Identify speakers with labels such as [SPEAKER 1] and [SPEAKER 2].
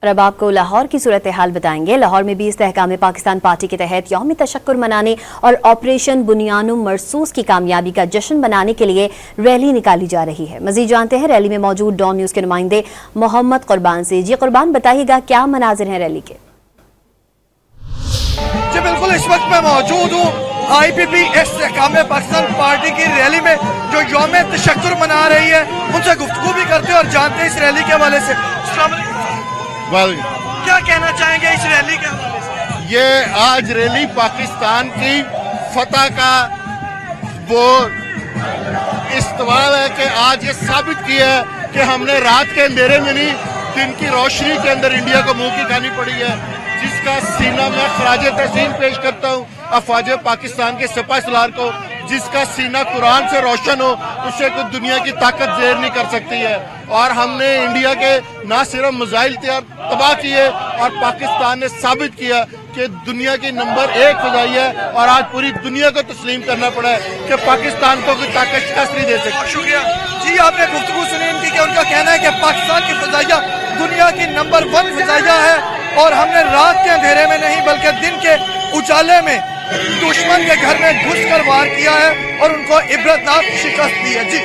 [SPEAKER 1] और अब आपको लाहौर की सूरत हाल बताएंगे। लाहौर में भी इस्तेहकाम पाकिस्तान पार्टी के तहत यौम तशक्कुर मनाने और ऑपरेशन बुनियानुम मरसूस की कामयाबी का जश्न मनाने के लिए रैली निकाली जा रही है। मजीद जानते हैं रैली में मौजूद डॉन न्यूज़ के नुमाइंदे मोहम्मद कुर्बान से। जी कुर्बान, बताइएगा क्या मनाजिर हैं रैली के?
[SPEAKER 2] जी बिल्कुल, इस वक्त मैं मौजूद हूँ IPP इस्तेहकाम पाकिस्तान पार्टी की रैली में जो यौम तशक्कुर मना रही है। उनसे गुफ्तगू भी करते हैं और जानते हैं इस रैली के हवाले से। क्या कहना चाहेंगे इस रैली के हवाले से?
[SPEAKER 3] ये आज रैली पाकिस्तान की फतह का वो इस्तवाल है कि आज ये साबित किया है कि हमने रात के अंधेरे में नहीं, दिन की रोशनी के अंदर इंडिया को मुंह की खानी पड़ी है, जिसका सीना मैं खराज तहसीन पेश करता हूँ अफवाज पाकिस्तान के सिपाही सलार को। जिसका सीना कुरान से रोशन हो उसे कोई दुनिया की ताकत जेर नहीं कर सकती है। और हमने इंडिया के ना सिर्फ मिसाइल तबाह किए और पाकिस्तान ने साबित किया कि दुनिया की नंबर 1 फजाई है। और आज पूरी दुनिया को तस्लीम करना पड़ा है कि पाकिस्तान को कोई ताकत शिकस्त नहीं दे सकती।
[SPEAKER 2] शुक्रिया जी, आपने गुफ्तगू सुनी इनकी कि उनका कहना है कि पाकिस्तान की फजाइया दुनिया की नंबर 1 फजाइया है और हमने रात के अंधेरे में नहीं बल्कि दिन के उजाले में दुश्मन के घर में घुसकर वार किया है और उनको इबरतनाक शिकस्त दी है। जी